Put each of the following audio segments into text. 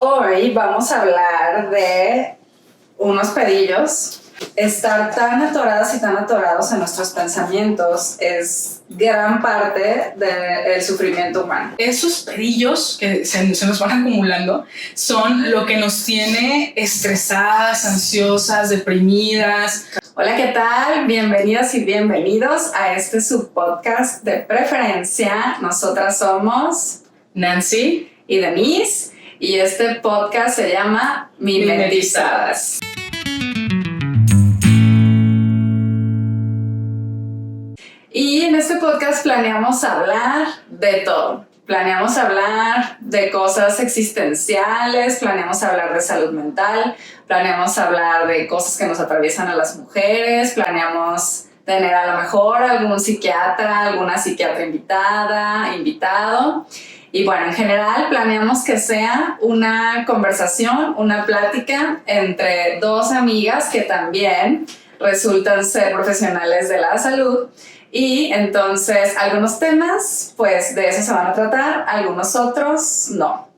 Hoy vamos a hablar de unos pedillos. Estar tan atoradas y tan atorados en nuestros pensamientos es gran parte del sufrimiento humano. Esos pedillos que se nos van acumulando son lo que nos tiene estresadas, ansiosas, deprimidas. Hola, ¿qué tal? Bienvenidas y bienvenidos a este subpodcast de preferencia. Nosotras somos Nancy y Denise y este podcast se llama Mimetizadas. Y en este podcast planeamos hablar de todo. Planeamos hablar de cosas existenciales, planeamos hablar de salud mental, planeamos hablar de cosas que nos atraviesan a las mujeres, planeamos tener a lo mejor algún psiquiatra, alguna psiquiatra invitado. Y bueno, en general planeamos que sea una conversación, una plática entre dos amigas que también resultan ser profesionales de la salud. Y entonces algunos temas, pues de eso se van a tratar, algunos otros no.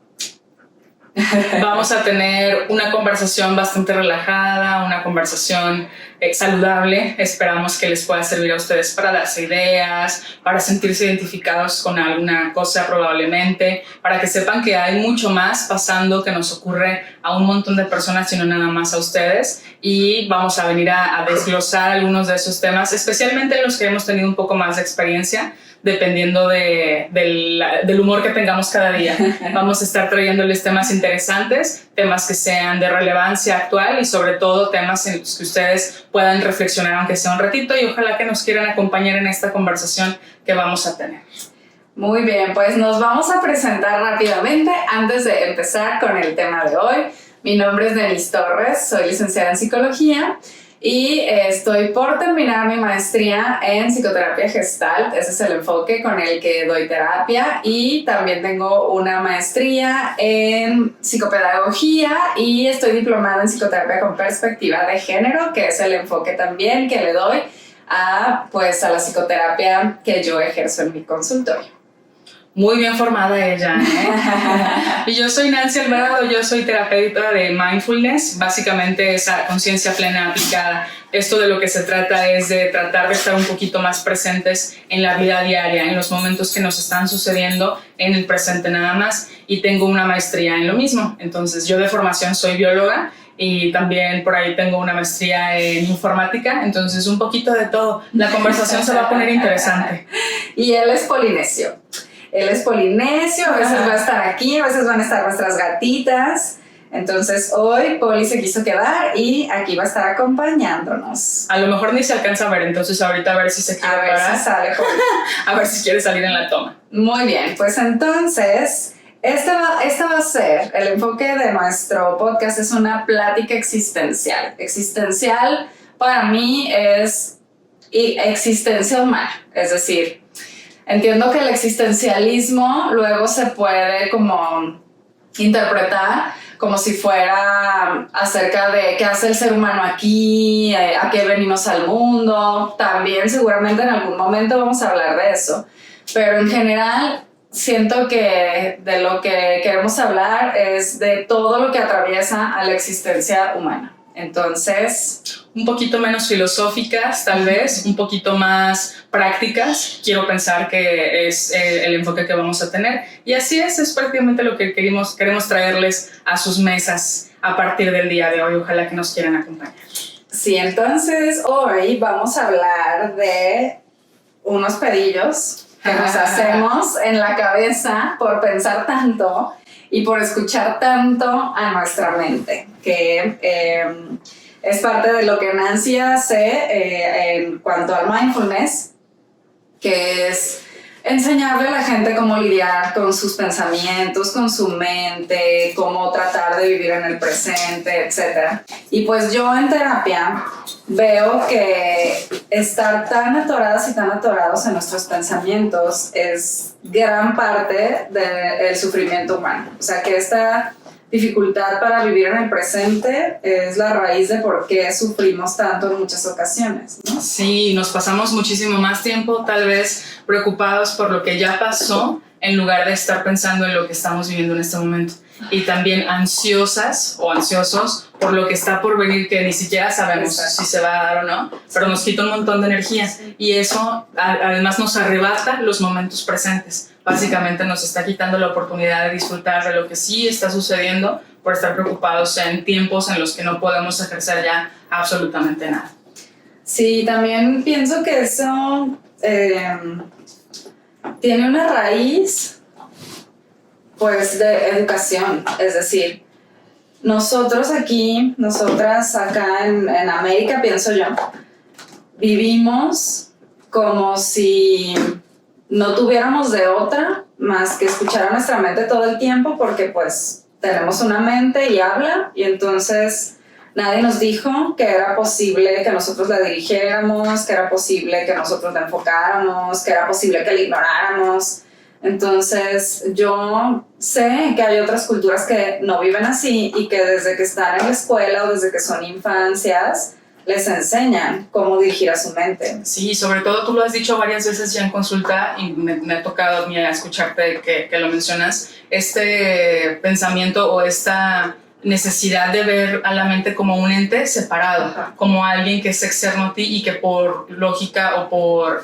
Vamos a tener una conversación bastante relajada, una conversación saludable. Esperamos que les pueda servir a ustedes para darse ideas, para sentirse identificados con alguna cosa probablemente, para que sepan que hay mucho más pasando que nos ocurre a un montón de personas y no nada más a ustedes. Y vamos a venir a desglosar algunos de esos temas, especialmente los que hemos tenido un poco más de experiencia, dependiendo del humor que tengamos cada día. Vamos a estar trayéndoles temas interesantes, temas que sean de relevancia actual y sobre todo temas en los que ustedes puedan reflexionar aunque sea un ratito y ojalá que nos quieran acompañar en esta conversación que vamos a tener. Muy bien, pues nos vamos a presentar rápidamente antes de empezar con el tema de hoy. Mi nombre es Denise Torres, soy licenciada en psicología y estoy por terminar mi maestría en psicoterapia gestalt. Ese es el enfoque con el que doy terapia, y también tengo una maestría en psicopedagogía y estoy diplomada en psicoterapia con perspectiva de género, que es el enfoque también que le doy a la psicoterapia que yo ejerzo en mi consultorio. Muy bien formada ella, ¿eh? Y yo soy Nancy Alvarado, yo soy terapeuta de mindfulness, básicamente esa conciencia plena aplicada. Esto de lo que se trata es de tratar de estar un poquito más presentes en la vida diaria, en los momentos que nos están sucediendo en el presente nada más, y tengo una maestría en lo mismo. Entonces yo de formación soy bióloga y también por ahí tengo una maestría en informática, entonces un poquito de todo. La conversación se va a poner interesante. Y él es polinesio. Él es polinesio, a veces va a estar aquí, a veces van a estar nuestras gatitas. Entonces hoy Poli se quiso quedar y aquí va a estar acompañándonos. A lo mejor ni se alcanza a ver, entonces ahorita a ver si se quiere parar. A ver si sale Poli. A ver si quiere salir en la toma. Muy bien, pues entonces este va a ser el enfoque de nuestro podcast. Es una plática existencial. Existencial para mí es existencia humana, es decir, entiendo que el existencialismo luego se puede como interpretar como si fuera acerca de qué hace el ser humano aquí, a qué venimos al mundo. También seguramente en algún momento vamos a hablar de eso, pero en general siento que de lo que queremos hablar es de todo lo que atraviesa a la existencia humana. Entonces, un poquito menos filosóficas, tal vez, un poquito más prácticas. Quiero pensar que es el enfoque que vamos a tener. Y así es prácticamente lo que queremos traerles a sus mesas a partir del día de hoy. Ojalá que nos quieran acompañar. Sí, entonces hoy vamos a hablar de unos pedillos que nos hacemos en la cabeza por pensar tanto y por escuchar tanto a nuestra mente, que es parte de lo que Nancy hace en cuanto al mindfulness, que es enseñarle a la gente cómo lidiar con sus pensamientos, con su mente, cómo tratar de vivir en el presente, etc. Y pues yo en terapia veo que estar tan atoradas y tan atorados en nuestros pensamientos es gran parte del sufrimiento humano. O sea, que esta dificultad para vivir en el presente es la raíz de por qué sufrimos tanto en muchas ocasiones, ¿no? Sí, nos pasamos muchísimo más tiempo tal vez preocupados por lo que ya pasó en lugar de estar pensando en lo que estamos viviendo en este momento. y también ansiosas o ansiosos por lo que está por venir, que ni siquiera sabemos si se va a dar o no, pero nos quita un montón de energía y eso además nos arrebata los momentos presentes. Básicamente nos está quitando la oportunidad de disfrutar de lo que sí está sucediendo por estar preocupados en tiempos en los que no podemos ejercer ya absolutamente nada. Sí, también pienso que eso tiene una raíz pues de educación, es decir, nosotras acá en América, pienso yo, vivimos como si no tuviéramos de otra más que escuchar a nuestra mente todo el tiempo, porque pues tenemos una mente y habla, y entonces nadie nos dijo que era posible que nosotros la dirigiéramos, que era posible que nosotros la enfocáramos, que era posible que la ignoráramos. Entonces yo sé que hay otras culturas que no viven así y que desde que están en la escuela o desde que son infancias les enseñan cómo dirigir a su mente. Sí, sobre todo tú lo has dicho varias veces ya en consulta y me ha tocado a mí escucharte que lo mencionas, este pensamiento o esta necesidad de ver a la mente como un ente separado, ajá, como alguien que es externo a ti y que por lógica o por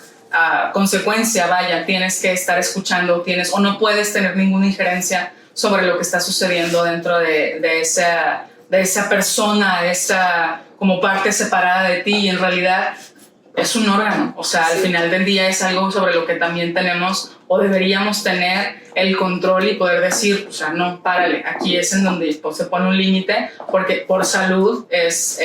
consecuencia, vaya, tienes que estar escuchando, o no puedes tener ninguna injerencia sobre lo que está sucediendo dentro de esa persona, de esa como parte separada de ti, y en realidad es un órgano, o sea, al final del día es algo sobre lo que también tenemos o deberíamos tener el control y poder decir, o sea, no, párale, aquí es en donde pues, se pone un límite, porque por salud es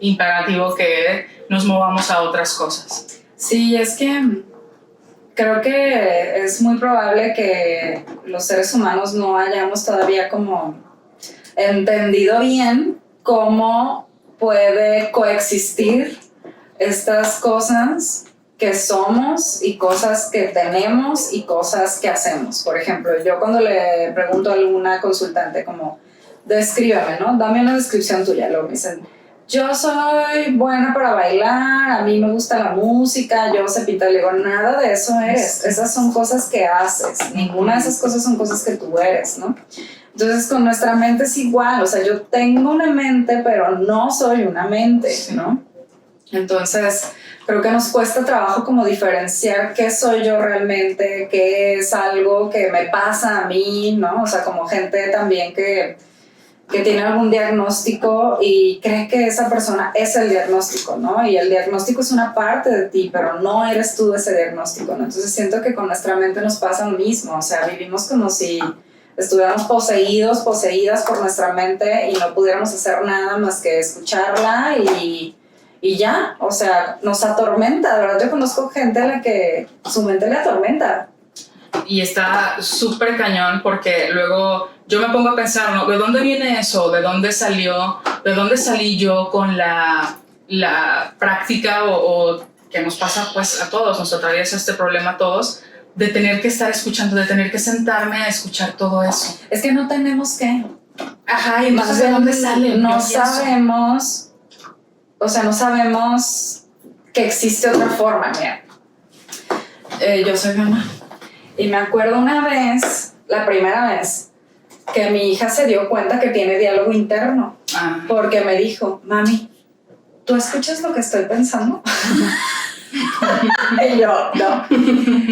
imperativo que nos movamos a otras cosas. Sí, es que creo que es muy probable que los seres humanos no hayamos todavía como entendido bien cómo puede coexistir estas cosas que somos y cosas que tenemos y cosas que hacemos. Por ejemplo, yo cuando le pregunto a alguna consultante como, descríbeme, ¿no? Dame una descripción tuya. Luego me dicen, yo soy buena para bailar, a mí me gusta la música, yo sé pintar. Le digo, nada de eso eres. Esas son cosas que haces. Ninguna de esas cosas son cosas que tú eres, ¿no? Entonces con nuestra mente es igual, o sea, yo tengo una mente, pero no soy una mente, ¿no? Entonces creo que nos cuesta trabajo como diferenciar qué soy yo realmente, qué es algo que me pasa a mí, ¿no? O sea, como gente también que tiene algún diagnóstico y cree que esa persona es el diagnóstico, ¿no? Y el diagnóstico es una parte de ti, pero no eres tú ese diagnóstico, ¿no? Entonces siento que con nuestra mente nos pasa lo mismo, o sea, vivimos como si estuviéramos poseídas por nuestra mente y no pudiéramos hacer nada más que escucharla y ya, o sea, nos atormenta, de verdad. Yo conozco gente a la que su mente le atormenta. Y está súper cañón porque luego yo me pongo a pensar, ¿no? ¿De dónde viene eso? ¿De dónde salió? ¿De dónde salí yo con la práctica o que nos pasa pues a todos, nos atraviesa este problema a todos, de tener que estar escuchando, de tener que sentarme a escuchar todo eso? Es que no tenemos que. Ajá, y entonces ¿de dónde sale? No sabemos, o sea, no sabemos que existe otra forma. Mira, yo soy mamá y me acuerdo una vez, la primera vez, que mi hija se dio cuenta que tiene diálogo interno, porque me dijo, mami, ¿tú escuchas lo que estoy pensando? Y yo, no.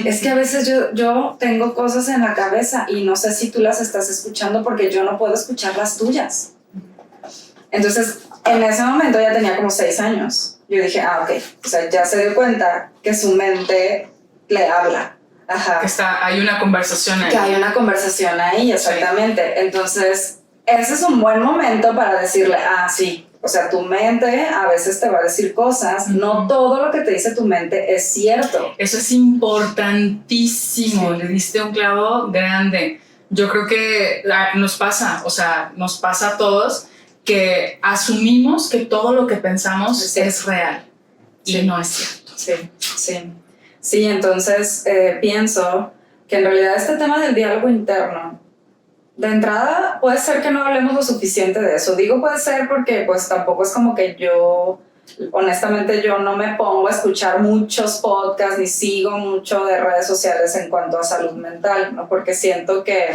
Es que a veces yo tengo cosas en la cabeza y no sé si tú las estás escuchando porque yo no puedo escuchar las tuyas. Entonces, en ese momento ya tenía como 6 años. Yo dije, ok, o sea, ya se dio cuenta que su mente le habla. Ajá. Hay una conversación ahí. Que hay una conversación ahí, exactamente. Sí. Entonces, ese es un buen momento para decirle, sí. O sea, tu mente a veces te va a decir cosas. No todo lo que te dice tu mente es cierto. Eso es importantísimo. Sí. Le diste un clavo grande. Yo creo que nos pasa, o sea, nos pasa a todos que asumimos que todo lo que pensamos es real. Sí. Y no es cierto. Sí, entonces pienso que en realidad este tema del diálogo interno, de entrada puede ser que no hablemos lo suficiente de eso. Digo puede ser porque pues tampoco es como que honestamente yo no me pongo a escuchar muchos podcasts ni sigo mucho de redes sociales en cuanto a salud mental, ¿no? Porque siento que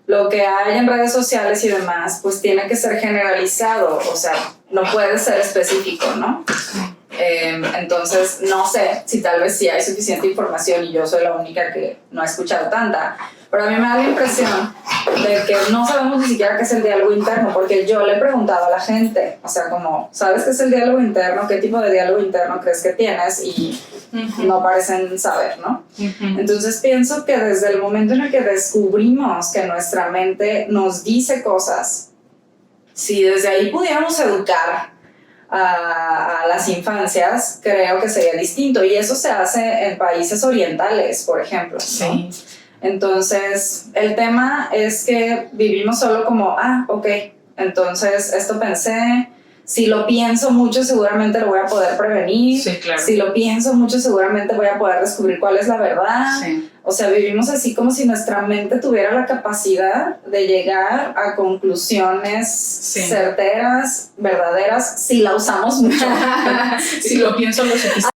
lo que hay en redes sociales y demás, pues tiene que ser generalizado, o sea, no puede ser específico, ¿no? Entonces, no sé si tal vez sí hay suficiente información y yo soy la única que no ha escuchado tanta, pero a mí me da la impresión de que no sabemos ni siquiera qué es el diálogo interno, porque yo le he preguntado a la gente, o sea, como, ¿sabes qué es el diálogo interno? ¿Qué tipo de diálogo interno crees que tienes? Y no parecen saber, ¿no? Entonces pienso que desde el momento en el que descubrimos que nuestra mente nos dice cosas, si desde ahí pudiéramos educar a las infancias, creo que sería distinto, y eso se hace en países orientales, por ejemplo, ¿no? Sí. Entonces, el tema es que vivimos solo como, ok, entonces esto pensé, si lo pienso mucho seguramente lo voy a poder prevenir, Sí, claro. Si lo pienso mucho seguramente voy a poder descubrir cuál es la verdad. Sí. O sea, vivimos así como si nuestra mente tuviera la capacidad de llegar a conclusiones certeras, verdaderas, si la usamos mucho. Si lo pienso lo suficiente.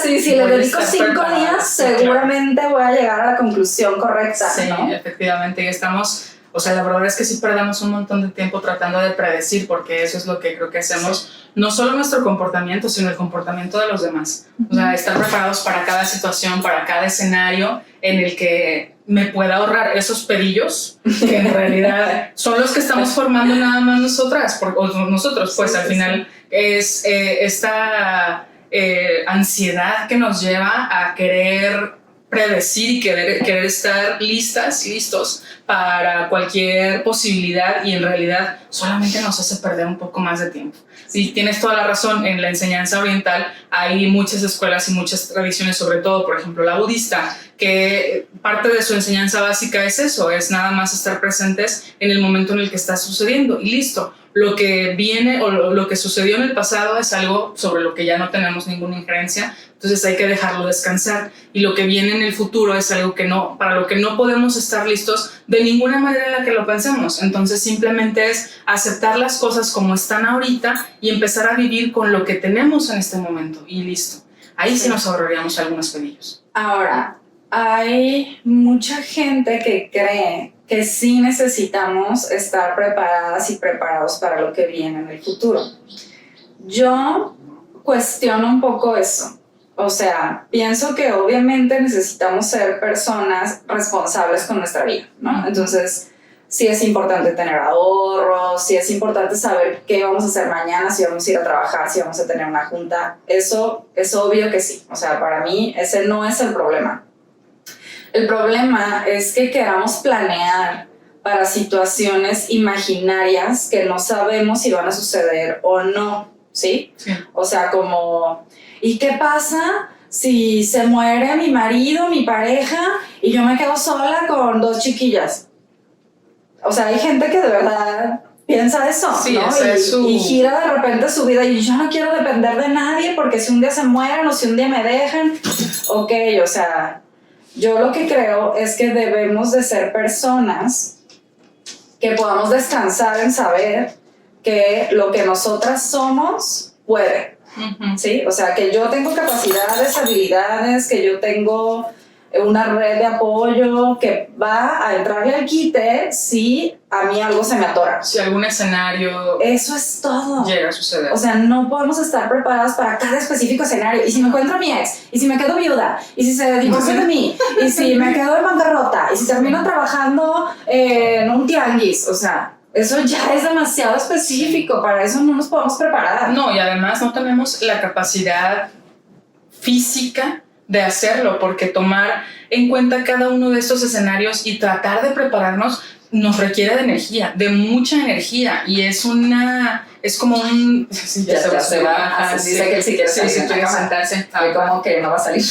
Sí, si le dedico 5 días, seguramente voy a llegar a la conclusión correcta, sí, ¿no? Efectivamente, y estamos, o sea, la verdad es que sí perdemos un montón de tiempo tratando de predecir, porque eso es lo que creo que hacemos, no solo nuestro comportamiento, sino el comportamiento de los demás. O sea, estar preparados para cada situación, para cada escenario en el que me pueda ahorrar esos pedillos, que en realidad son los que estamos formando nada más nosotros, pues al final es esta ansiedad que nos lleva a querer predecir y querer estar listos para cualquier posibilidad, y en realidad solamente nos hace perder un poco más de tiempo. Sí, tienes toda la razón, en la enseñanza oriental hay muchas escuelas y muchas tradiciones, sobre todo, por ejemplo, la budista, que parte de su enseñanza básica es eso, es nada más estar presentes en el momento en el que está sucediendo y listo. Lo que viene o lo que sucedió en el pasado es algo sobre lo que ya no tenemos ninguna injerencia, entonces hay que dejarlo descansar, y lo que viene en el futuro es algo que no, para lo que no podemos estar listos de ninguna manera en la que lo pensemos. Entonces simplemente es aceptar las cosas como están ahorita y empezar a vivir con lo que tenemos en este momento y listo. Ahí sí nos ahorraríamos algunos pedillos. Ahora, hay mucha gente que cree que sí necesitamos estar preparadas y preparados para lo que viene en el futuro. Yo cuestiono un poco eso. O sea, pienso que obviamente necesitamos ser personas responsables con nuestra vida, ¿no? Entonces, sí es importante tener ahorros, sí es importante saber qué vamos a hacer mañana, si vamos a ir a trabajar, si vamos a tener una junta. Eso es obvio que sí. O sea, para mí ese no es el problema. El problema es que queramos planear para situaciones imaginarias que no sabemos si van a suceder o no, ¿sí? O sea, como, ¿y qué pasa si se muere mi marido, mi pareja, y yo me quedo sola con 2 chiquillas? O sea, hay gente que de verdad piensa eso, ¿no? Y gira de repente su vida, y yo no quiero depender de nadie porque si un día se mueren o si un día me dejan, ok, o sea, yo lo que creo es que debemos de ser personas que podamos descansar en saber que lo que nosotras somos puede, ¿sí? O sea, que yo tengo capacidades, habilidades, que yo tengo una red de apoyo que va a entrarle al quite si a mí algo se me atora. Si algún escenario... Eso es todo. Llega a suceder. O sea, no podemos estar preparados para cada específico escenario. Y si me encuentro a mi ex, y si me quedo viuda, y si se divorcia de mí, y si me quedo en bancarrota, y si termino trabajando en un tianguis, o sea, eso ya es demasiado específico. Para eso no nos podemos preparar. No, y además no tenemos la capacidad física de hacerlo, porque tomar en cuenta cada uno de estos escenarios y tratar de prepararnos nos requiere de energía, de mucha energía, y es como un... Sí, ya se va. Dice que él sí quiere salir. Sí, quiere sentarse. Que como que no va a salir.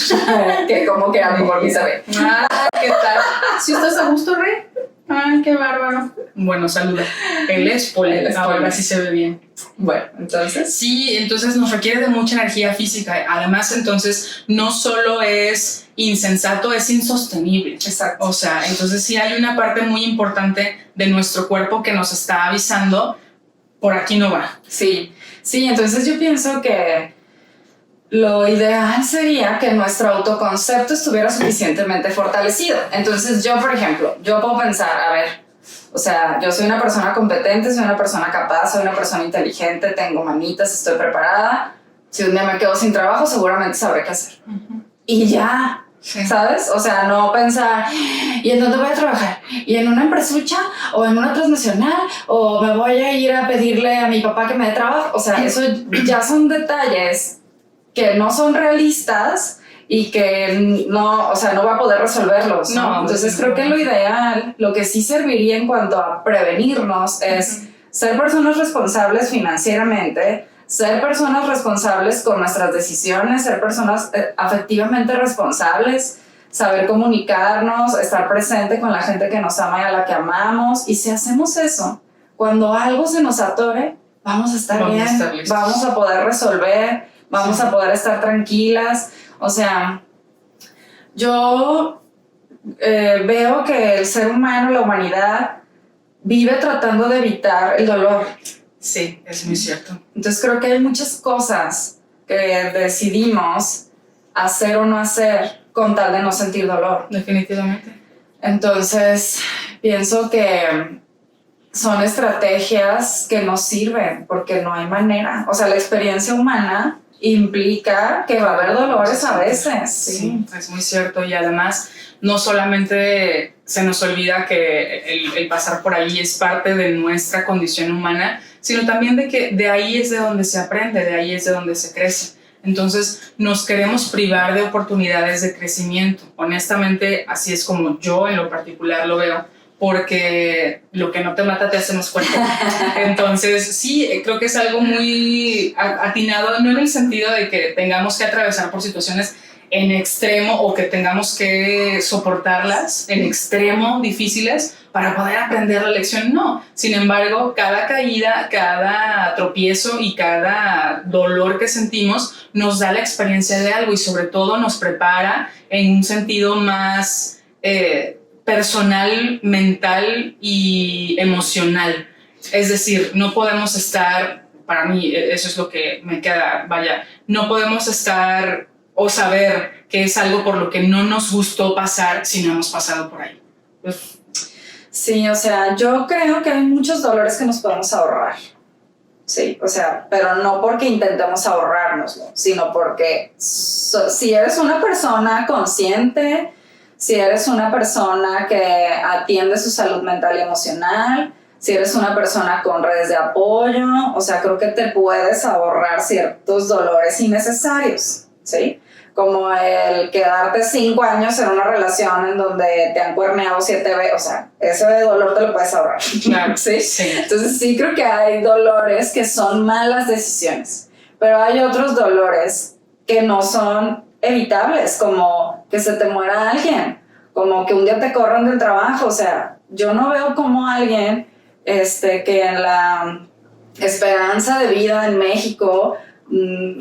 Que como que a mí por mí se ve. ¿Qué tal? ¿Si estás a gusto, Rey? Ay, qué bárbaro. Bueno, saluda. Él es poli. Ahora sí se ve bien. Bueno, entonces... Sí, entonces nos requiere de mucha energía física. Además, entonces, no solo es insensato, es insostenible. Exacto. O sea, entonces sí hay una parte muy importante de nuestro cuerpo que nos está avisando, por aquí no va. Sí, entonces yo pienso que lo ideal sería que nuestro autoconcepto estuviera suficientemente fortalecido. Entonces yo, por ejemplo, yo puedo pensar, a ver, O sea, yo soy una persona competente, soy una persona capaz, soy una persona inteligente, tengo manitas, estoy preparada. Si un día me quedo sin trabajo, seguramente sabré qué hacer. Y ya, ¿sabes? O sea, no pensar, ¿y en dónde voy a trabajar? ¿Y en una empresucha? ¿O en una transnacional? ¿O me voy a ir a pedirle a mi papá que me dé trabajo? O sea, eso ya son detalles que no son realistas y que no, o sea, no va a poder resolverlos, ¿no? No, Entonces creo que lo ideal, lo que sí serviría en cuanto a prevenirnos es ser personas responsables financieramente, ser personas responsables con nuestras decisiones, ser personas afectivamente responsables, saber comunicarnos, estar presente con la gente que nos ama y a la que amamos. Y si hacemos eso, cuando algo se nos atore, vamos a estar bien, vamos a poder resolver, vamos a poder estar tranquilas. O sea, yo veo que el ser humano, la humanidad, vive tratando de evitar el dolor. Sí, es muy cierto. Entonces creo que hay muchas cosas que decidimos hacer o no hacer con tal de no sentir dolor. Definitivamente. Entonces pienso que son estrategias que no sirven porque no hay manera. O sea, la experiencia humana implica que va a haber dolores a veces. Sí, es muy cierto. Y además, no solamente se nos olvida que el pasar por ahí es parte de nuestra condición humana, sino también de que de ahí es de donde se aprende, de ahí es de donde se crece. Entonces, nos queremos privar de oportunidades de crecimiento. Honestamente, así es como yo en lo particular lo veo, porque lo que no te mata te hace más fuerte. Entonces, sí, creo que es algo muy atinado, no en el sentido de que tengamos que atravesar por situaciones en extremo o que tengamos que soportarlas en extremo difíciles para poder aprender la lección, no. Sin embargo, cada caída, cada tropiezo y cada dolor que sentimos nos da la experiencia de algo y sobre todo nos prepara en un sentido más personal, mental y emocional. Es decir, no podemos estar, para mí eso es lo que me queda, vaya, no podemos estar o saber que es algo por lo que no nos gustó pasar si no hemos pasado por ahí. Pues, sí, o sea, yo creo que hay muchos dolores que nos podemos ahorrar. Sí, o sea, pero no porque intentemos ahorrárnoslo, sino porque si eres una persona consciente, si eres una persona que atiende su salud mental y emocional, si eres una persona con redes de apoyo, o sea, creo que te puedes ahorrar ciertos dolores innecesarios, ¿sí? Como el quedarte 5 años en una relación en donde te han cuerneado 7 veces, o sea, ese dolor te lo puedes ahorrar. claro, ¿Sí? sí. Entonces sí creo que hay dolores que son malas decisiones, pero hay otros dolores que no son evitables, como que se te muera alguien, como que un día te corran del trabajo. O sea, yo no veo como alguien que en la esperanza de vida en México,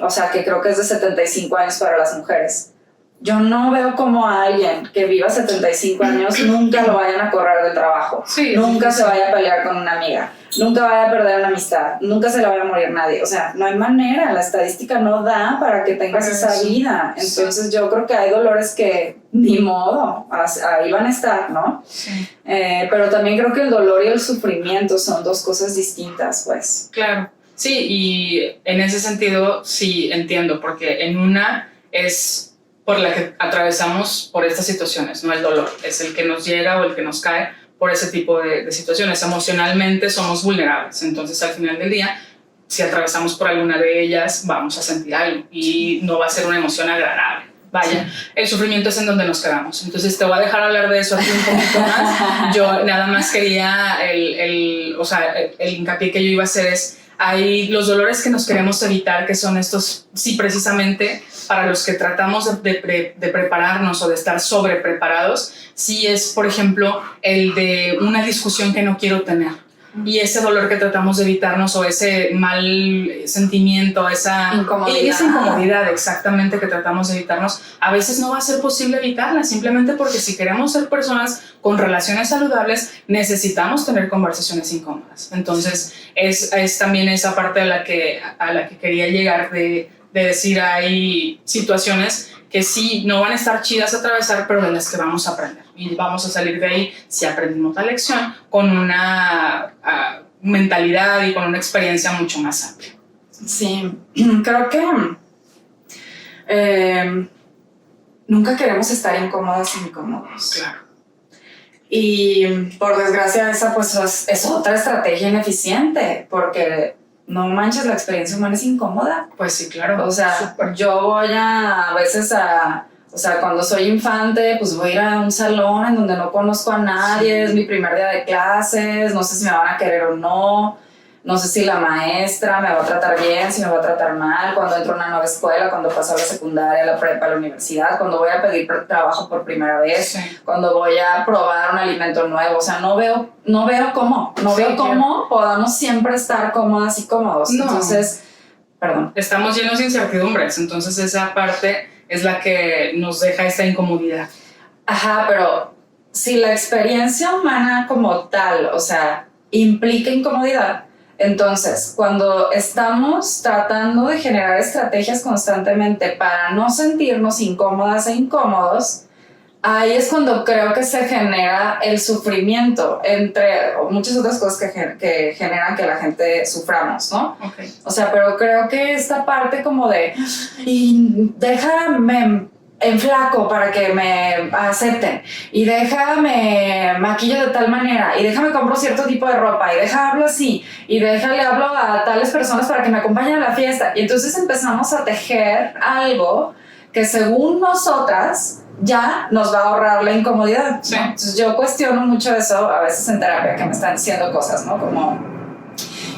o sea, que creo que es de 75 años para las mujeres. Yo no veo como a alguien que viva 75 años nunca lo vayan a correr del trabajo, Sí, nunca se vaya a pelear con una amiga, nunca vaya a perder una amistad, nunca se le vaya a morir nadie. O sea, no hay manera, la estadística no da para que tengas esa vida. Entonces yo creo que hay dolores que ni modo, ahí van a estar, ¿no? Sí. Pero también creo que el dolor y el sufrimiento son dos cosas distintas, pues. Claro, sí, y en ese sentido sí entiendo, porque en una es por la que atravesamos por estas situaciones, no el dolor, es el que nos llega o el que nos cae por ese tipo de situaciones. Emocionalmente somos vulnerables, entonces al final del día, si atravesamos por alguna de ellas, vamos a sentir algo y no va a ser una emoción agradable. Vaya, el sufrimiento es en donde nos quedamos. Entonces te voy a dejar hablar de eso aquí un poquito más. Yo nada más quería, o sea, el hincapié que yo iba a hacer es, hay los dolores que nos queremos evitar, que son estos, sí, precisamente para los que tratamos de prepararnos o de estar sobrepreparados, sí es, por ejemplo, el de una discusión que no quiero tener. Y ese dolor que tratamos de evitarnos o ese mal sentimiento, esa incomodidad exactamente que tratamos de evitarnos, a veces no va a ser posible evitarla, simplemente porque si queremos ser personas con relaciones saludables, necesitamos tener conversaciones incómodas. Entonces, es también esa parte a la que quería llegar de decir, hay situaciones que sí, no van a estar chidas a atravesar, pero de las que vamos a aprender. Y vamos a salir de ahí, si aprendimos la lección, con una mentalidad y con una experiencia mucho más amplia. Sí, creo que nunca queremos estar incómodas e incómodos. Claro. Y por desgracia esa pues es otra estrategia ineficiente, porque no manches, la experiencia humana es incómoda. Pues sí, claro. O sea, Súper. yo voy a veces o sea, cuando soy infante, pues voy a ir a un salón en donde no conozco a nadie, es mi primer día de clases, no sé si me van a querer o no, no sé si la maestra me va a tratar bien, si me va a tratar mal, cuando entro a una nueva escuela, cuando paso a la secundaria, a la prepa, a la universidad, cuando voy a pedir trabajo por primera vez, Sí. cuando voy a probar un alimento nuevo, o sea, no veo cómo podamos siempre estar cómodas y cómodos. No. Entonces, perdón. Estamos llenos de incertidumbres, entonces esa parte es la que nos deja esta incomodidad. Ajá, pero si la experiencia humana como tal, o sea, implica incomodidad, entonces cuando estamos tratando de generar estrategias constantemente para no sentirnos incómodas e incómodos, ahí es cuando creo que se genera el sufrimiento, entre muchas otras cosas que generan que la gente suframos, ¿no? Okay. O sea, pero creo que esta parte como de, y déjame enflaco para que me acepten, y déjame maquillo de tal manera, y déjame compro cierto tipo de ropa, y déjame hablo así, y déjale hablo a tales personas para que me acompañen a la fiesta. Y entonces empezamos a tejer algo que según nosotras ya nos va a ahorrar la incomodidad, ¿no? Sí. Entonces yo cuestiono mucho eso a veces en terapia, que me están diciendo cosas, ¿no? Como,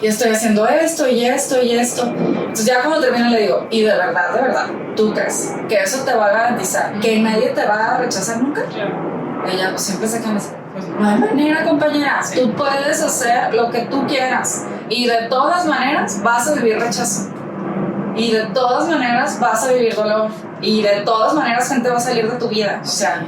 y estoy haciendo esto y esto y esto. Entonces ya cuando termino le digo, y de verdad, ¿tú crees que eso te va a garantizar que nadie te va a rechazar nunca? Claro. Ella pues siempre se cansa. Pues No hay manera, compañera. Sí. Tú puedes hacer lo que tú quieras y de todas maneras vas a vivir rechazo. Y de todas maneras vas a vivir dolor. Y de todas maneras gente va a salir de tu vida. O sea,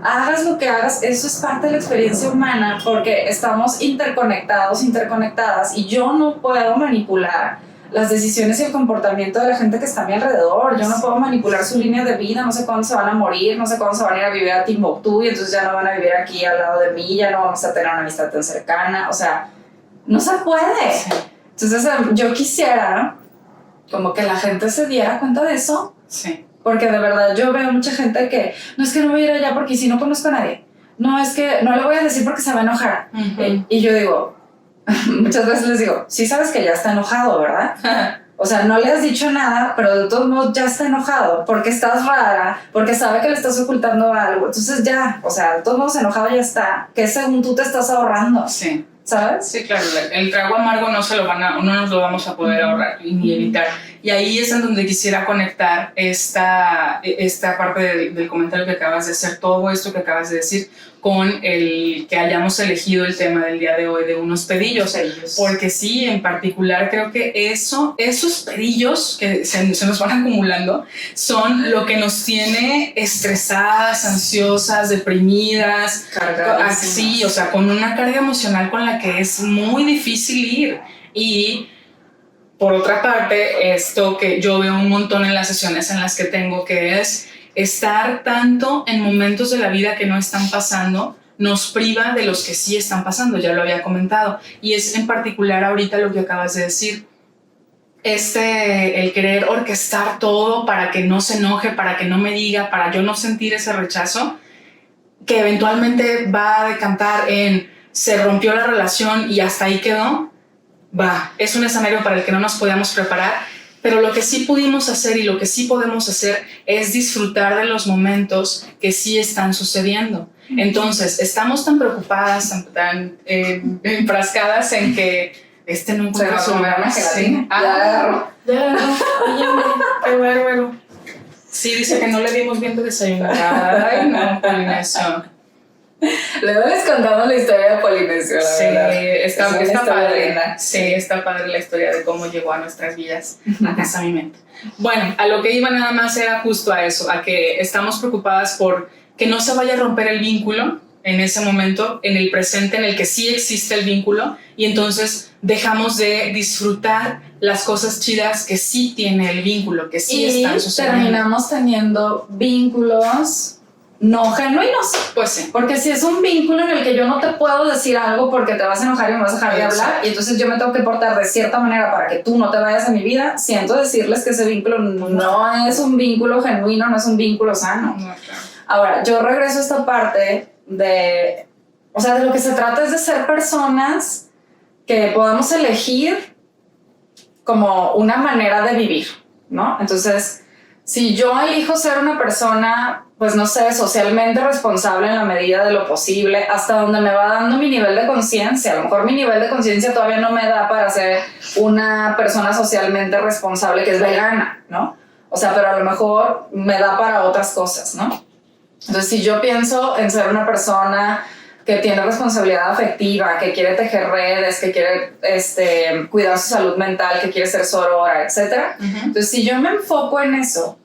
hagas lo que hagas, eso es parte de la experiencia humana, porque estamos interconectadas, y yo no puedo manipular las decisiones y el comportamiento de la gente que está a mi alrededor. Yo no puedo manipular su línea de vida, no sé cuándo se van a morir, no sé cuándo se van a ir a vivir a Timbuktu y entonces ya no van a vivir aquí al lado de mí, ya no vamos a tener una amistad tan cercana. O sea, no se puede. Sí. Entonces yo quisiera como que la gente se diera cuenta de eso. Sí. Porque de verdad yo veo mucha gente que no es que no voy a ir allá porque si no conozco a nadie, no es que no le voy a decir porque se va a enojar. Uh-huh. Y yo digo, muchas veces les digo, sí sabes que ya está enojado, ¿verdad? O sea, no le has dicho nada, pero de todos modos ya está enojado porque estás rara, porque sabe que le estás ocultando algo. Entonces ya, o sea, de todos modos enojado ya está, que según tú te estás ahorrando. Sí. ¿Sabes? Sí, claro, el trago amargo no nos lo vamos a poder ahorrar ni evitar. Y ahí es en donde quisiera conectar esta parte del comentario que acabas de hacer, todo esto que acabas de decir, con el que hayamos elegido el tema del día de hoy de unos pedillos. Porque sí, en particular creo que esos pedillos que se nos van acumulando son lo que nos tiene estresadas, ansiosas, deprimidas, así, o sea, con una carga emocional con la que es muy difícil ir. Y por otra parte, esto que yo veo un montón en las sesiones en las que tengo, que es estar tanto en momentos de la vida que no están pasando, nos priva de los que sí están pasando, ya lo había comentado. Y es en particular ahorita lo que acabas de decir, el querer orquestar todo para que no se enoje, para que no me diga, para yo no sentir ese rechazo, que eventualmente va a decantar en se rompió la relación y hasta ahí quedó. Es un escenario para el que no nos podíamos preparar, pero lo que sí pudimos hacer y lo que sí podemos hacer es disfrutar de los momentos que sí están sucediendo. Entonces, estamos tan preocupadas, tan enfrascadas en que no encuentra su lugar. Ya agarró. Qué bárbaro. Sí, dice que no le dimos bien de desayunar. Ay, no, Polinesio. Luego les contamos la historia de Polinesio, la verdad. Está padre. Sí, está padre la historia de cómo llegó a nuestras vidas, a mi mente. Bueno, a lo que iba nada más era justo a eso, a que estamos preocupadas por que no se vaya a romper el vínculo en ese momento, en el presente en el que sí existe el vínculo, y entonces dejamos de disfrutar las cosas chidas que sí tiene el vínculo, que sí están sucediendo. Y terminamos teniendo vínculos no genuinos. Pues sí. Porque si es un vínculo en el que yo no te puedo decir algo porque te vas a enojar y me vas a dejar de hablar, y entonces yo me tengo que portar de cierta manera para que tú no te vayas a mi vida, siento decirles que ese vínculo no es un vínculo genuino, no es un vínculo sano. No, claro. Ahora, yo regreso a esta parte de, o sea, de lo que se trata es de ser personas que podamos elegir como una manera de vivir, ¿no? Entonces, si yo elijo ser una persona, pues no sé, socialmente responsable en la medida de lo posible, hasta donde me va dando mi nivel de conciencia. A lo mejor mi nivel de conciencia todavía no me da para ser una persona socialmente responsable que es vegana, ¿no? O sea, pero a lo mejor me da para otras cosas, ¿no? Entonces, si yo pienso en ser una persona que tiene responsabilidad afectiva, que quiere tejer redes, que quiere cuidar su salud mental, que quiere ser sorora, etc. Entonces, si yo me enfoco en eso,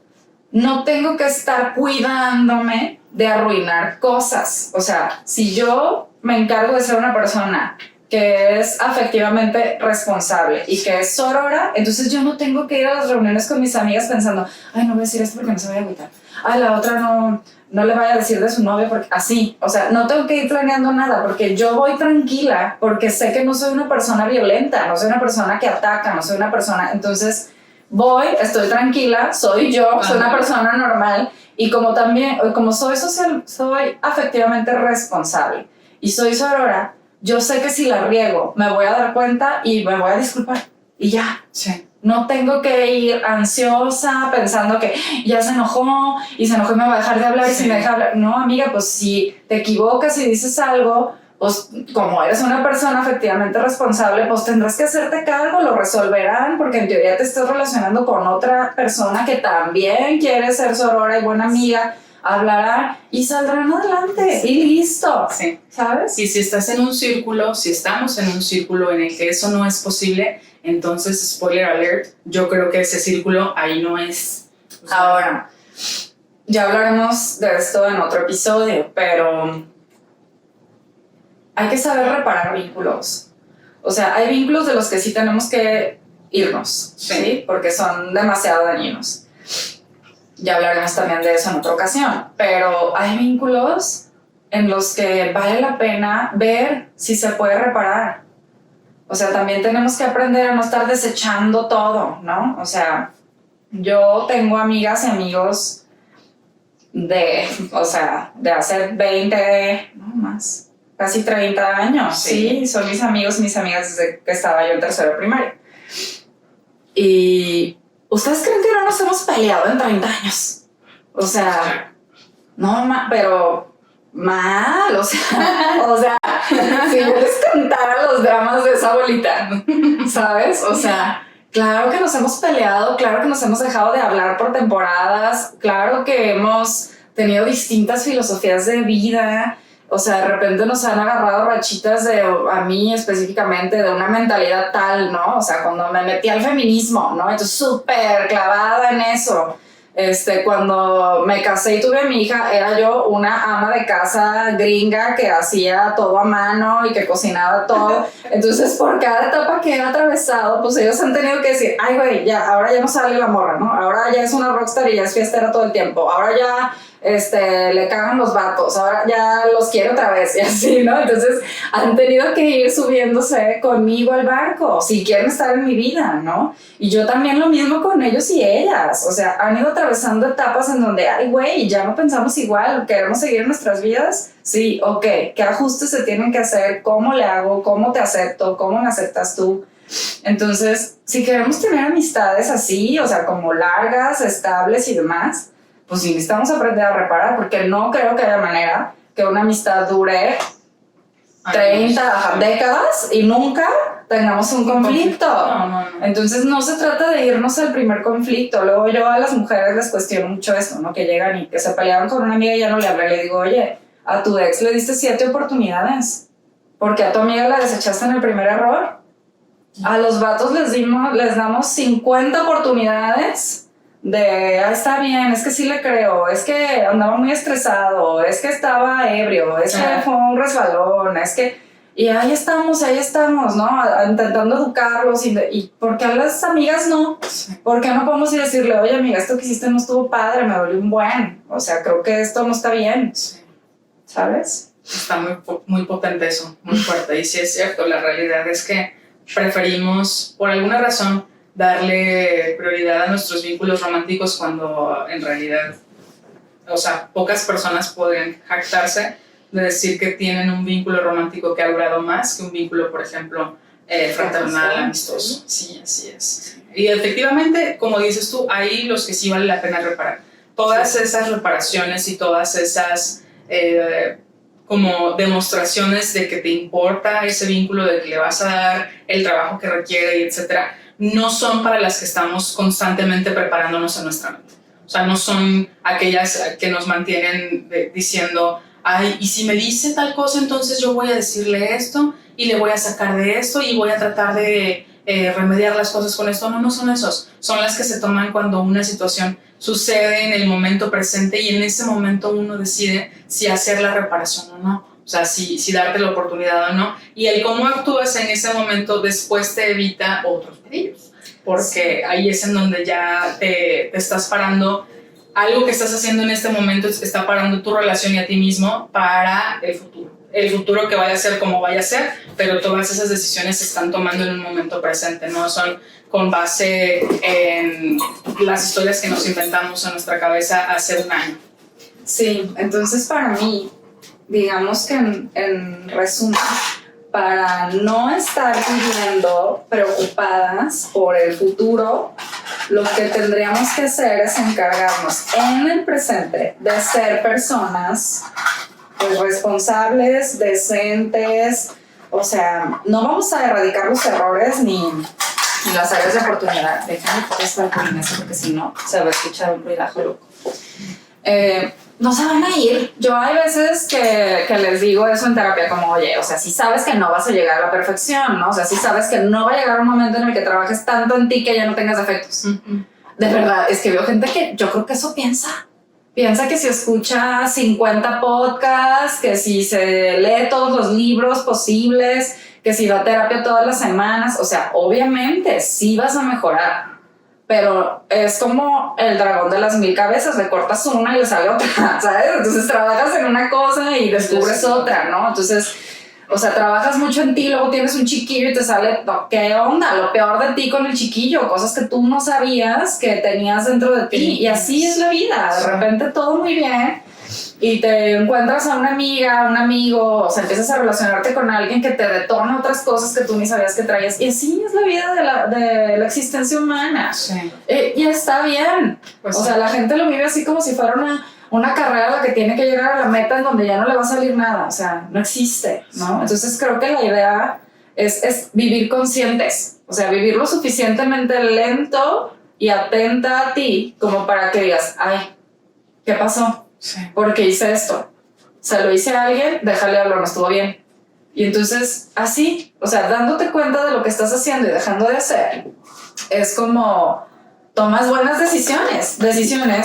no tengo que estar cuidándome de arruinar cosas. O sea, si yo me encargo de ser una persona que es afectivamente responsable y que es sorora, entonces yo no tengo que ir a las reuniones con mis amigas pensando, ay, no voy a decir esto porque no se vaya a agüitar. Ay, la otra no le vaya a decir de su novio porque así. O sea, no tengo que ir planeando nada porque yo voy tranquila porque sé que no soy una persona violenta, no soy una persona que ataca, no soy una persona... Entonces voy, estoy tranquila, soy yo, soy una persona normal y como también, como soy social, soy afectivamente responsable y soy sorora, yo sé que si la riego me voy a dar cuenta y me voy a disculpar y ya. Sí. No tengo que ir ansiosa pensando que ya se enojó y me va a dejar de hablar y si me deja hablar. No, amiga, pues si te equivocas y dices algo, pues como eres una persona efectivamente responsable, pues tendrás que hacerte cargo, lo resolverán, porque en teoría te estás relacionando con otra persona que también quiere ser sorora y buena amiga, hablarán y saldrán adelante y listo, Sí. ¿sabes? Y si estás en un círculo, si estamos en un círculo en el que eso no es posible, entonces, spoiler alert, yo creo que ese círculo ahí no es. O sea, ahora, ya hablaremos de esto en otro episodio, pero hay que saber reparar vínculos. O sea, hay vínculos de los que sí tenemos que irnos, ¿sí? Porque son demasiado dañinos. Ya hablaremos también de eso en otra ocasión, pero hay vínculos en los que vale la pena ver si se puede reparar. O sea, también tenemos que aprender a no estar desechando todo, ¿no? O sea, yo tengo amigas y amigos de hace 20, no más, casi 30 años, sí, son mis amigos y mis amigas desde que estaba yo en tercero de primaria. Y ¿ustedes creen que no nos hemos peleado en 30 años? O sea, no, pero mal, o sea, si yo les contara los dramas de esa abuelita, ¿sabes? O sea, claro que nos hemos peleado, claro que nos hemos dejado de hablar por temporadas, claro que hemos tenido distintas filosofías de vida. O sea, de repente nos han agarrado rachitas a mí específicamente, de una mentalidad tal, ¿no? O sea, cuando me metí al feminismo, ¿no? Entonces, súper clavada en eso. Cuando me casé y tuve a mi hija, era yo una ama de casa gringa que hacía todo a mano y que cocinaba todo. Entonces, por cada etapa que he atravesado, pues ellos han tenido que decir, ay, güey, ya, ahora ya no sale la morra, ¿no? Ahora ya es una rockstar y ya es fiestera todo el tiempo. Ahora ya... le cagan los vatos, ahora ya los quiero otra vez y así, ¿no? Entonces han tenido que ir subiéndose conmigo al barco si quieren estar en mi vida, ¿no? Y yo también lo mismo con ellos y ellas, o sea, han ido atravesando etapas en donde, ay, güey, ya no pensamos igual, queremos seguir nuestras vidas, sí, ok, ¿qué ajustes se tienen que hacer? ¿Cómo le hago? ¿Cómo te acepto? ¿Cómo me aceptas tú? Entonces, si queremos tener amistades así, o sea, como largas, estables y demás, pues sí necesitamos aprender a reparar, porque no creo que haya manera que una amistad dure 30 décadas y nunca tengamos un conflicto. No. Entonces no se trata de irnos al primer conflicto. Luego yo a las mujeres les cuestiono mucho esto, ¿no? Que llegan y que se pelearon con una amiga y ya no le hablé. Le digo, oye, a tu ex le diste 7 oportunidades, porque a tu amiga la desechaste en el primer error. A los vatos les damos 50 oportunidades Está bien, es que sí le creo, es que andaba muy estresado, es que estaba ebrio, es que fue un resbalón, es que... Y ahí estamos, ¿no? Intentando educarlos. ¿Y por qué a las amigas no? ¿Por qué no podemos ir a decirle, oye, amiga, esto que hiciste no estuvo padre, me dolió un buen? O sea, creo que esto no está bien. ¿Sabes? Está muy potente eso, muy fuerte. Y sí es cierto, la realidad es que preferimos, por alguna razón, darle prioridad a nuestros vínculos románticos cuando en realidad, o sea, pocas personas pueden jactarse de decir que tienen un vínculo romántico que ha durado más que un vínculo, por ejemplo, fraternal, amistoso. Sí, así es. Y efectivamente, como dices tú, ahí los que sí vale la pena reparar. Todas esas reparaciones y todas esas como demostraciones de que te importa ese vínculo, de que le vas a dar el trabajo que requiere y etcétera, no son para las que estamos constantemente preparándonos en nuestra mente. O sea, no son aquellas que nos mantienen diciendo, ay, y si me dice tal cosa, entonces yo voy a decirle esto y le voy a sacar de esto y voy a tratar de remediar las cosas con esto. No son esos. Son las que se toman cuando una situación sucede en el momento presente y en ese momento uno decide si hacer la reparación o no. O sea, si darte la oportunidad o no. Y el cómo actúas en ese momento después te evita otros pedillos. Porque ahí es en donde ya te estás parando. Algo que estás haciendo en este momento está parando tu relación y a ti mismo para el futuro. El futuro que vaya a ser como vaya a ser, pero todas esas decisiones se están tomando en un momento presente, no son con base en las historias que nos inventamos en nuestra cabeza hace un año. Sí, entonces para mí, digamos que en resumen, para no estar viviendo preocupadas por el futuro, lo que tendríamos que hacer es encargarnos en el presente de ser personas pues, responsables, decentes. O sea, no vamos a erradicar los errores ni las áreas de oportunidad. Déjame que estar con eso porque si no se va a escuchar un ruidajo loco. No se van a ir. Yo hay veces que les digo eso en terapia como, oye, o sea, si sabes que no vas a llegar a la perfección, ¿no? O sea, si sabes que no va a llegar un momento en el que trabajes tanto en ti que ya no tengas defectos. De verdad, es que veo gente que yo creo que eso piensa. Piensa que si escucha 50 podcasts, que si se lee todos los libros posibles, que si va a terapia todas las semanas, o sea, obviamente sí vas a mejorar. Pero es como el dragón de las 1000 cabezas, le cortas una y le sale otra, ¿sabes? Entonces trabajas en una cosa y descubres otra, ¿no? Entonces, o sea, trabajas mucho en ti, luego tienes un chiquillo y te sale, ¿qué onda? Lo peor de ti con el chiquillo, cosas que tú no sabías que tenías dentro de ti. Y así es la vida, de repente todo muy bien y te encuentras a una amiga, un amigo, o sea, empiezas a relacionarte con alguien que te detona otras cosas que tú ni sabías que traías. Y así es la vida de la existencia humana. Sí. Y está bien. Pues o sea, la gente lo vive así como si fuera una carrera a la que tiene que llegar a la meta en donde ya no le va a salir nada. O sea, no existe, ¿no? Entonces creo que la idea es vivir conscientes. O sea, vivir lo suficientemente lento y atenta a ti como para que digas, ay, ¿qué pasó? Sí. Porque hice esto. Se lo hice a alguien, déjale hablar, no estuvo bien. Y entonces, así, o sea, dándote cuenta de lo que estás haciendo y dejando de hacer, es como tomas buenas decisiones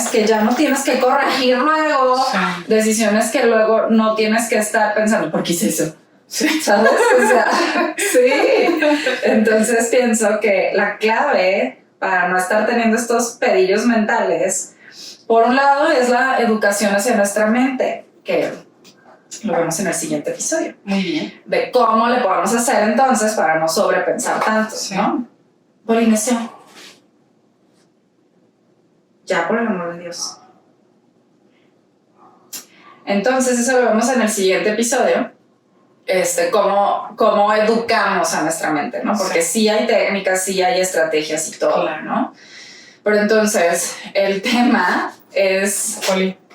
que ya no tienes que corregir luego, sí. Decisiones que luego no tienes que estar pensando, ¿por qué hice eso? Sí. ¿Sabes? O sea, sí. Entonces pienso que la clave para no estar teniendo estos pedillos mentales, por un lado, es la educación hacia nuestra mente, que lo vemos en el siguiente episodio. Muy bien. De cómo le podemos hacer entonces para no sobrepensar tanto, sí. ¿no? Polinización. Ya, por el amor de Dios. Entonces, eso lo vemos en el siguiente episodio. Cómo educamos a nuestra mente, ¿no? Porque sí hay técnicas, sí hay estrategias y todo, claro. ¿no? Pero entonces, el tema es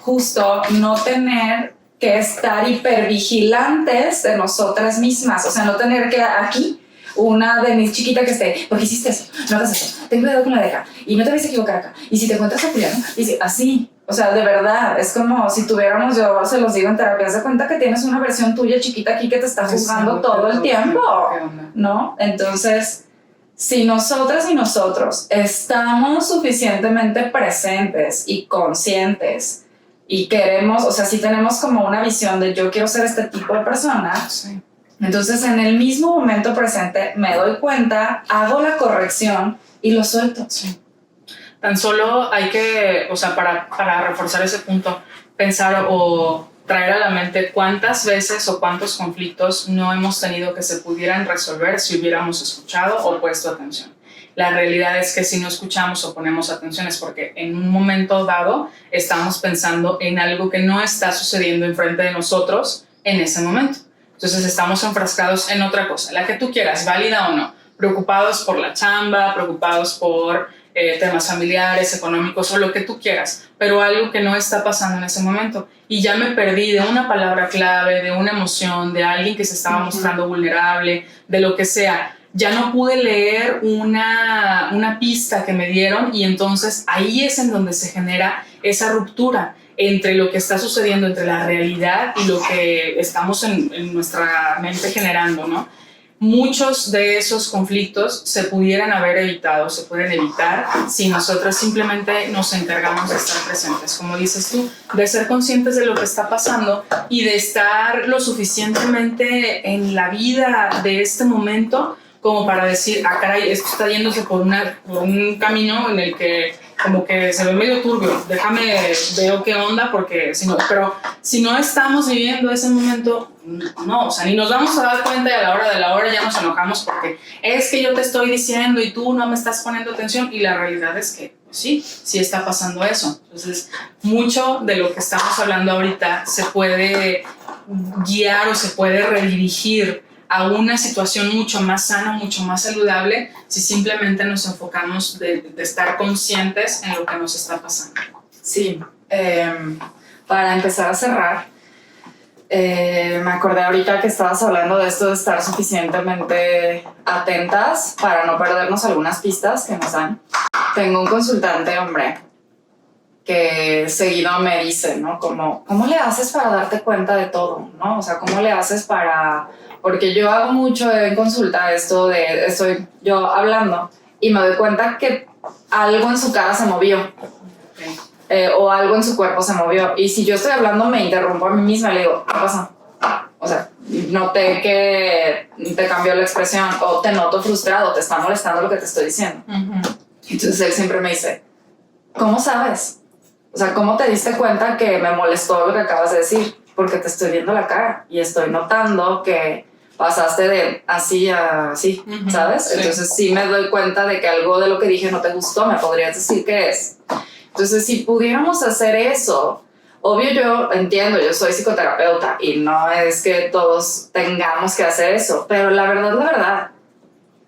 justo no tener que estar hipervigilantes de nosotras mismas. O sea, no tener que aquí una Denise chiquita que esté, ¿por qué hiciste eso? No hagas eso, ten cuidado con la oreja y no te vayas a equivocar acá. Y si te encuentras a Julián, y si, así. O sea, de verdad, es como si tuviéramos, yo se los digo en terapia, haz de cuenta que tienes una versión tuya chiquita aquí que te está juzgando todo el tiempo, ¿no? Entonces, si nosotras y nosotros estamos suficientemente presentes y conscientes y queremos, o sea, si tenemos como una visión de yo quiero ser este tipo de persona, Sí. entonces en el mismo momento presente me doy cuenta, hago la corrección y lo suelto. Sí. Tan solo hay que, o sea, para reforzar ese punto, pensar o traer a la mente cuántas veces o cuántos conflictos no hemos tenido que se pudieran resolver si hubiéramos escuchado o puesto atención. La realidad es que si no escuchamos o ponemos atención es porque en un momento dado estamos pensando en algo que no está sucediendo enfrente de nosotros en ese momento. Entonces estamos enfrascados en otra cosa, la que tú quieras, válida o no, preocupados por la chamba, preocupados por temas familiares, económicos o lo que tú quieras, pero algo que no está pasando en ese momento. Y ya me perdí de una palabra clave, de una emoción, de alguien que se estaba mostrando vulnerable, de lo que sea. Ya no pude leer una pista que me dieron y entonces ahí es en donde se genera esa ruptura entre lo que está sucediendo, entre la realidad y lo que estamos en nuestra mente generando, ¿no? Muchos de esos conflictos se pudieran haber evitado, se pueden evitar si nosotros simplemente nos encargamos de estar presentes, como dices tú, de ser conscientes de lo que está pasando y de estar lo suficientemente en la vida de este momento como para decir, ah, caray, esto está yéndose por un camino en el que como que se ve medio turbio, déjame, veo qué onda, porque si no, pero si no estamos viviendo ese momento, no, o sea, ni nos vamos a dar cuenta y a la hora de la hora ya nos enojamos porque es que yo te estoy diciendo y tú no me estás poniendo atención, y la realidad es que pues sí está pasando eso. Entonces, mucho de lo que estamos hablando ahorita se puede guiar o se puede redirigir a una situación mucho más sana, mucho más saludable, si simplemente nos enfocamos de estar conscientes en lo que nos está pasando. Sí, para empezar a cerrar, me acordé ahorita que estabas hablando de esto de estar suficientemente atentas para no perdernos algunas pistas que nos dan. Tengo un consultante, hombre, que seguido me dice, ¿no? Como, ¿cómo le haces para darte cuenta de todo, ¿no? O sea, ¿cómo le haces para...? Porque yo hago mucho en consulta esto de, estoy yo hablando y me doy cuenta que algo en su cara se movió. Okay. O algo en su cuerpo se movió. Y si yo estoy hablando, me interrumpo a mí misma y le digo, ¿qué pasa? O sea, noté que te cambió la expresión o te noto frustrado, te está molestando lo que te estoy diciendo. Uh-huh. Entonces él siempre me dice, ¿cómo sabes? O sea, ¿cómo te diste cuenta que me molestó lo que acabas de decir? Porque te estoy viendo la cara y estoy notando que pasaste de así a así, uh-huh, ¿sabes? Sí. Entonces sí me doy cuenta de que algo de lo que dije no te gustó, me podrías decir qué es. Entonces si pudiéramos hacer eso, obvio yo entiendo, yo soy psicoterapeuta y no es que todos tengamos que hacer eso, pero la verdad,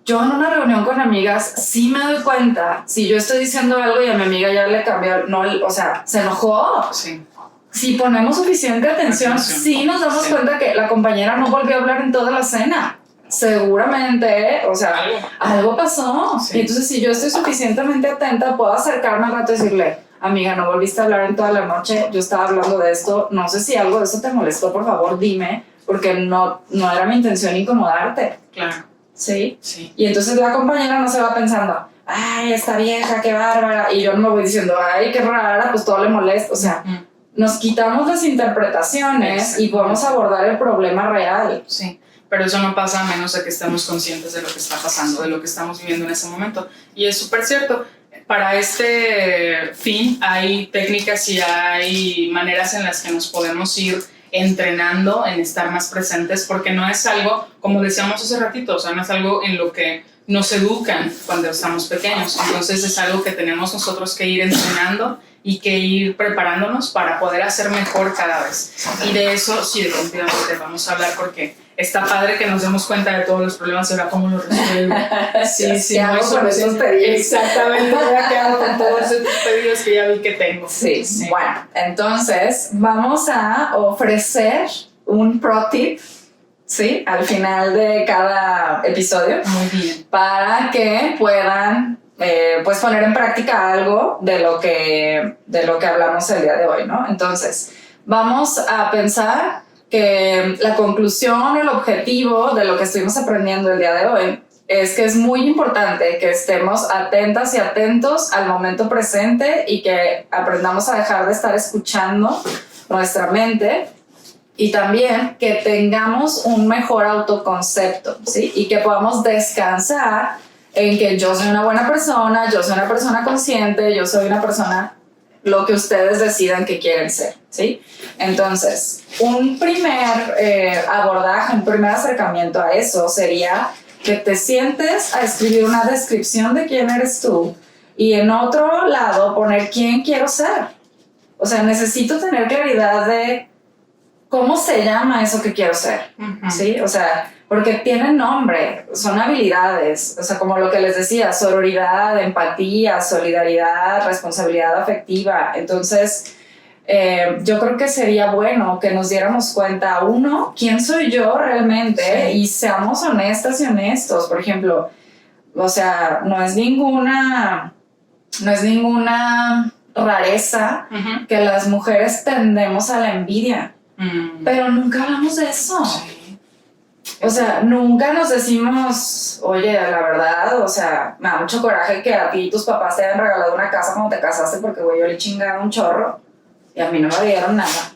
yo en una reunión con amigas sí me doy cuenta, si yo estoy diciendo algo y a mi amiga ya le cambió, no, o sea, se enojó. Sí. Si ponemos suficiente atención, sí nos damos cuenta que la compañera no volvió a hablar en toda la cena. Seguramente, o sea, algo pasó. Sí. Y entonces, si yo estoy suficientemente atenta, puedo acercarme al rato y decirle, amiga, no volviste a hablar en toda la noche, yo estaba hablando de esto, no sé si algo de eso te molestó, por favor, dime, porque no era mi intención incomodarte. Claro. ¿Sí? Sí. Y entonces la compañera no se va pensando, ay, esta vieja, qué bárbara, y yo no me voy diciendo, ay, qué rara, pues todo le molesta, o sea... Nos quitamos las interpretaciones y podemos abordar el problema real. Sí, pero eso no pasa a menos de que estemos conscientes de lo que está pasando, de lo que estamos viviendo en ese momento. Y es súper cierto. Para este fin hay técnicas y hay maneras en las que nos podemos ir entrenando en estar más presentes, porque no es algo, como decíamos hace ratito, o sea, no es algo en lo que nos educan cuando estamos pequeños. Entonces es algo que tenemos nosotros que ir entrenando y que ir preparándonos para poder hacer mejor cada vez. Y de eso sí, definitivamente vamos a hablar, porque está padre que nos demos cuenta de todos los problemas y ahora cómo los resuelvo. Sí, ¿qué hago con esos pedidos? Exactamente, ahora qué hago con todos esos pedidos que ya vi que tengo. Sí. Bueno, entonces vamos a ofrecer un pro tip, ¿sí? Al final de cada episodio. Muy bien. Para que puedan pues poner en práctica algo de lo que hablamos el día de hoy, ¿no? Entonces, vamos a pensar que la conclusión o el objetivo de lo que estuvimos aprendiendo el día de hoy es que es muy importante que estemos atentas y atentos al momento presente y que aprendamos a dejar de estar escuchando nuestra mente, y también que tengamos un mejor autoconcepto, ¿sí? Y que podamos descansar en que yo soy una buena persona, yo soy una persona consciente, yo soy una persona lo que ustedes decidan que quieren ser, ¿sí? Entonces, un primer abordaje, un primer acercamiento a eso sería que te sientes a escribir una descripción de quién eres tú y en otro lado poner quién quiero ser. O sea, necesito tener claridad de cómo se llama eso que quiero ser, ¿sí? O sea, porque tienen nombre, son habilidades, o sea, como lo que les decía, sororidad, empatía, solidaridad, responsabilidad afectiva. Entonces, yo creo que sería bueno que nos diéramos cuenta, uno, quién soy yo realmente, sí, y seamos honestas y honestos. Por ejemplo, o sea, no es ninguna rareza que las mujeres tendemos a la envidia, pero nunca hablamos de eso. Sí. O sea, nunca nos decimos, oye, la verdad, o sea, me da mucho coraje que a ti y tus papás te hayan regalado una casa cuando te casaste porque, güey, yo le chingaba un chorro y a mí no me dieron nada.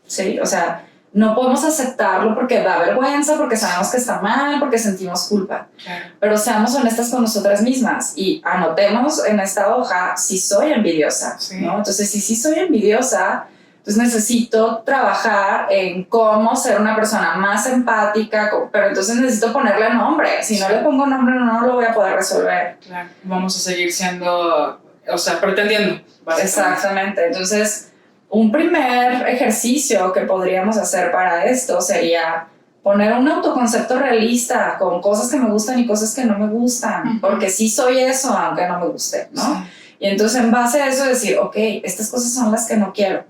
Sí, o sea, no podemos aceptarlo porque da vergüenza, porque sabemos que está mal, porque sentimos culpa. Claro. Pero seamos honestas con nosotras mismas y anotemos en esta hoja si soy envidiosa, sí, ¿no? Entonces, si sí soy envidiosa, entonces necesito trabajar en cómo ser una persona más empática, pero entonces necesito ponerle nombre. Si no le pongo nombre, no lo voy a poder resolver. Claro, vamos a seguir siendo, o sea, pretendiendo. Exactamente. Entonces, un primer ejercicio que podríamos hacer para esto sería poner un autoconcepto realista con cosas que me gustan y cosas que no me gustan, porque sí soy eso, aunque no me guste, ¿no? Sí. Y entonces en base a eso decir, ok, estas cosas son las que no quiero,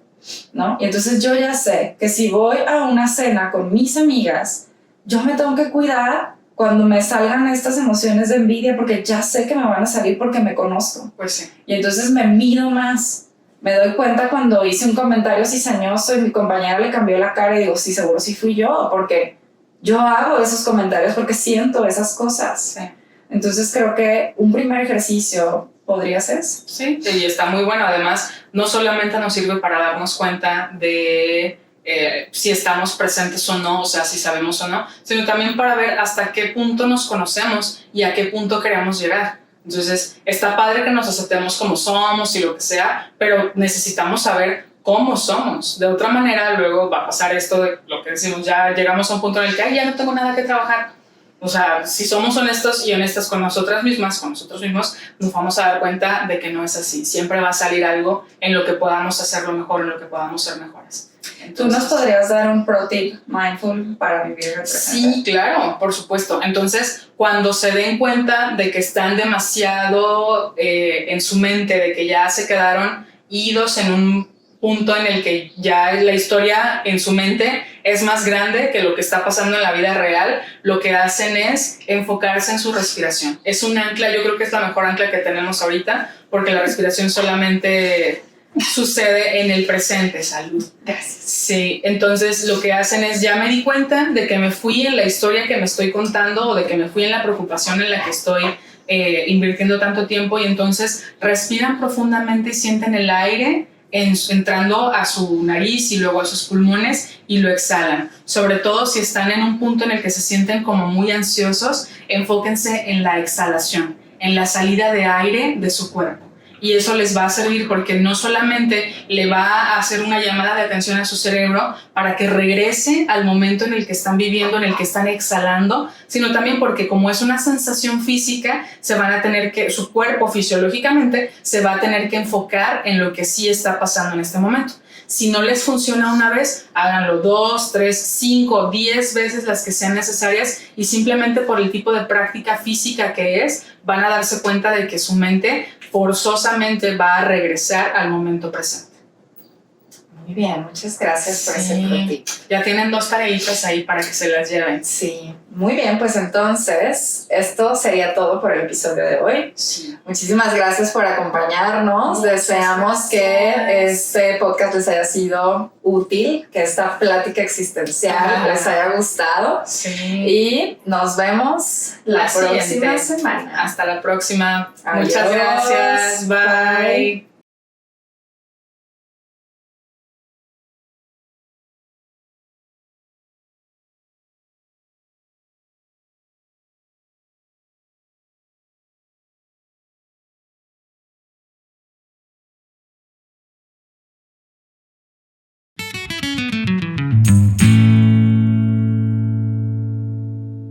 ¿no? Y entonces yo ya sé que si voy a una cena con mis amigas, yo me tengo que cuidar cuando me salgan estas emociones de envidia, porque ya sé que me van a salir porque me conozco. Pues sí. Y entonces me mido más. Me doy cuenta cuando hice un comentario cizañoso y mi compañera le cambió la cara y digo, sí, seguro sí fui yo, porque yo hago esos comentarios porque siento esas cosas. Sí. Entonces creo que un primer ejercicio podría ser eso. Sí, y está muy bueno. Además, no solamente nos sirve para darnos cuenta de si estamos presentes o no, o sea, si sabemos o no, sino también para ver hasta qué punto nos conocemos y a qué punto queremos llegar. Entonces, está padre que nos aceptemos como somos y lo que sea, pero necesitamos saber cómo somos. De otra manera, luego va a pasar esto de lo que decimos, ya llegamos a un punto en el que ya no tengo nada que trabajar. O sea, si somos honestos y honestas con nosotras mismas, con nosotros mismos, nos vamos a dar cuenta de que no es así. Siempre va a salir algo en lo que podamos hacerlo mejor, en lo que podamos ser mejores. Entonces, ¿tú nos podrías dar un pro tip mindful para vivir el presente? Sí, claro, por supuesto. Entonces, cuando se den cuenta de que están demasiado en su mente, de que ya se quedaron idos en un punto en el que ya la historia en su mente es más grande que lo que está pasando en la vida real, lo que hacen es enfocarse en su respiración. Es un ancla, yo creo que es la mejor ancla que tenemos ahorita, porque la respiración solamente sucede en el presente. Salud. Gracias. Sí, entonces lo que hacen es, ya me di cuenta de que me fui en la historia que me estoy contando o de que me fui en la preocupación en la que estoy invirtiendo tanto tiempo, y entonces respiran profundamente y sienten el aire entrando a su nariz y luego a sus pulmones y lo exhalan. Sobre todo si están en un punto en el que se sienten como muy ansiosos, enfóquense en la exhalación, en la salida de aire de su cuerpo. Y eso les va a servir porque no solamente le va a hacer una llamada de atención a su cerebro para que regrese al momento en el que están viviendo, en el que están exhalando, sino también porque como es una sensación física, se van a tener que, su cuerpo fisiológicamente se va a tener que enfocar en lo que sí está pasando en este momento. Si no les funciona una vez, háganlo 2, 3, 5, 10 veces las que sean necesarias, y simplemente por el tipo de práctica física que es, van a darse cuenta de que su mente forzosamente va a regresar al momento presente. Muy bien, muchas gracias por ese Sí. frutito. Ya tienen 2 tareitas ahí para que se las lleven. Sí, muy bien, pues entonces esto sería todo por el episodio de hoy. Sí. Muchísimas gracias por acompañarnos. Deseamos que este podcast les haya sido útil, que esta plática existencial les haya gustado. Sí. Y nos vemos la próxima semana. Hasta la próxima. Adiós. Muchas gracias. Bye. Bye.